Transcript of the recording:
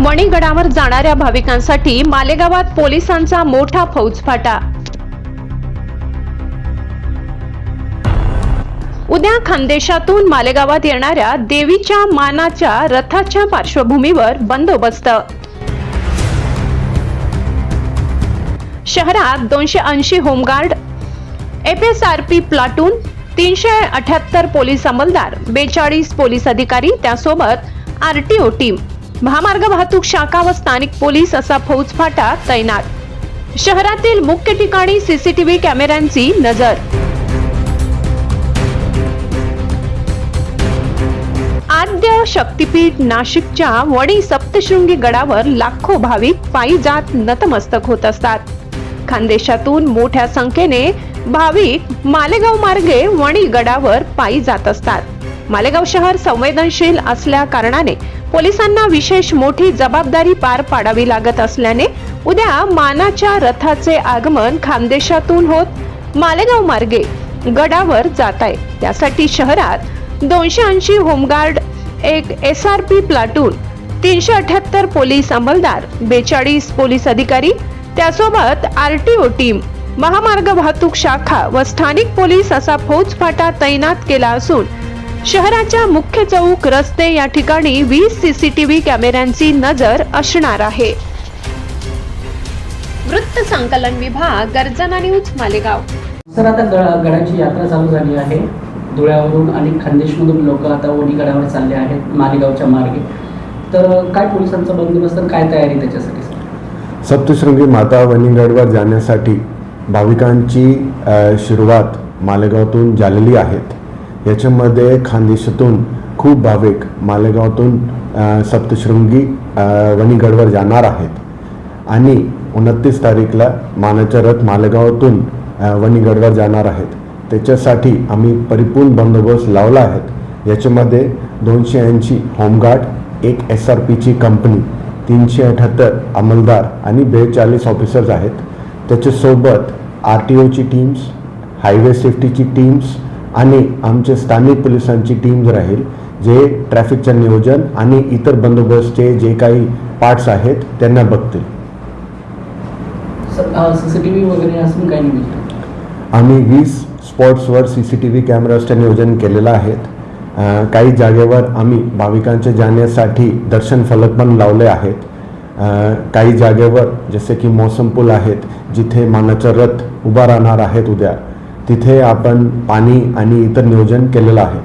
वणीगडावर जाणाऱ्या भाविकांसाठी मालेगावात पोलिसांचा मोठा फौजफाटा। उद्या खानदेशातून मालेगावात येणाऱ्या देवीच्या मानाच्या रथाच्या पार्श्वभूमीवर बंदोबस्त। शहरात 280 होमगार्ड, FSRP प्लाटून, 378 पोलीस अंमलदार, 42 पोलीस अधिकारी, त्यासोबत RTO टीम, महामार्ग वाहतूक शाखा व स्थानिक पोलीस असा फौजफाटा तैनात। शहरातील मुख्य ठिकाणी CCTV कॅमेऱ्यांची नजर। आद्य शक्तीपीठ नाशिकच्या वणी सप्तशृंगी गडावर लाखो भाविक पायी जात नतमस्तक होत असतात। खानदेशातून मोठ्या संख्येने भाविक मालेगाव मार्गे वणी गडावर पायी जात असतात। मालेगाव शहर संवेदनशील असल्या कारणाने पोलिसांना विशेष मोठी जबाबदारी पार पाडावी लागत असल्याने उद्या मानाच्या रथाचे आगमन खानदेशातून होत मालेगाव मार्गे गडावर जात आहे। त्यासाठी शहरात 280 होमगार्ड, एक SRP प्लाटून, 378 पोलीस अंमलदार, 42 पोलीस अधिकारी, त्यासोबत RTO टीम, महामार्ग वाहतूक शाखा व स्थानिक पोलीस असा फौजफाटा तैनात केला असून शहराच्या मुख्य चौक, रस्ते या ठिकाणी 20 CCTV कॅमेऱ्यांची नजर असणार आहे। वृत्त संकलन विभाग, गर्जना न्यूज, मालेगाव। सर, आता गडाची यात्रा चालू झाली आहे। धुळ्यावरून आणि खानदेशमधून लोक आता वणीगडावर चालले आहेत मालेगावच्या मार्गे। तर काय पोलिसांचा बंदोबस्त, काय तयारी त्याच्यासाठी? सप्तशृंगी माता वणीगडवर जाण्यासाठी भाविकांची सुरुवात मालेगावातून झालेली आहेत। याच्यामध्ये खानदेशातून खूप भाविक मालेगावातून सप्तशृंगी वणीगडवर जाणार आहेत आणि 29 तारीखला मानाचा रथ मालेगावातून वणीगडवर जाणार आहेत। त्याच्यासाठी आम्ही परिपूर्ण बंदोबस्त लावला आहे। याच्यामध्ये 280 होमगार्ड, एक SRPची कंपनी, 378 अंमलदार आणि 42 ऑफिसर्स आहेत। त्याच्यासोबत RTOची टीम्स, हायवे सेफ्टीची टीम्स आणि आमचे स्थानिक पोलिसांची टीम्स राहील, जे ट्रॅफिकचं नियोजन आणि इतर बंदोबस्तचे जे काही पार्ट्स आहेत त्यांना बघतील। CCTV वगैरे असून काही नाही? आम्ही 20 स्पॉट्सवर CCTV कॅमेराचं नियोजन केलेलं आहे। काही जागेवर आम्ही भाविकांच्या जाण्यासाठी दर्शन फलक पण लावले आहेत। काही जागेवर जसे की मौसम पूल आहेत, जिथे मानाचा रथ उभा राहणार आहेत उद्या, तिथे आपण पाणी आणि इतर नियोजन केलेलं आहे।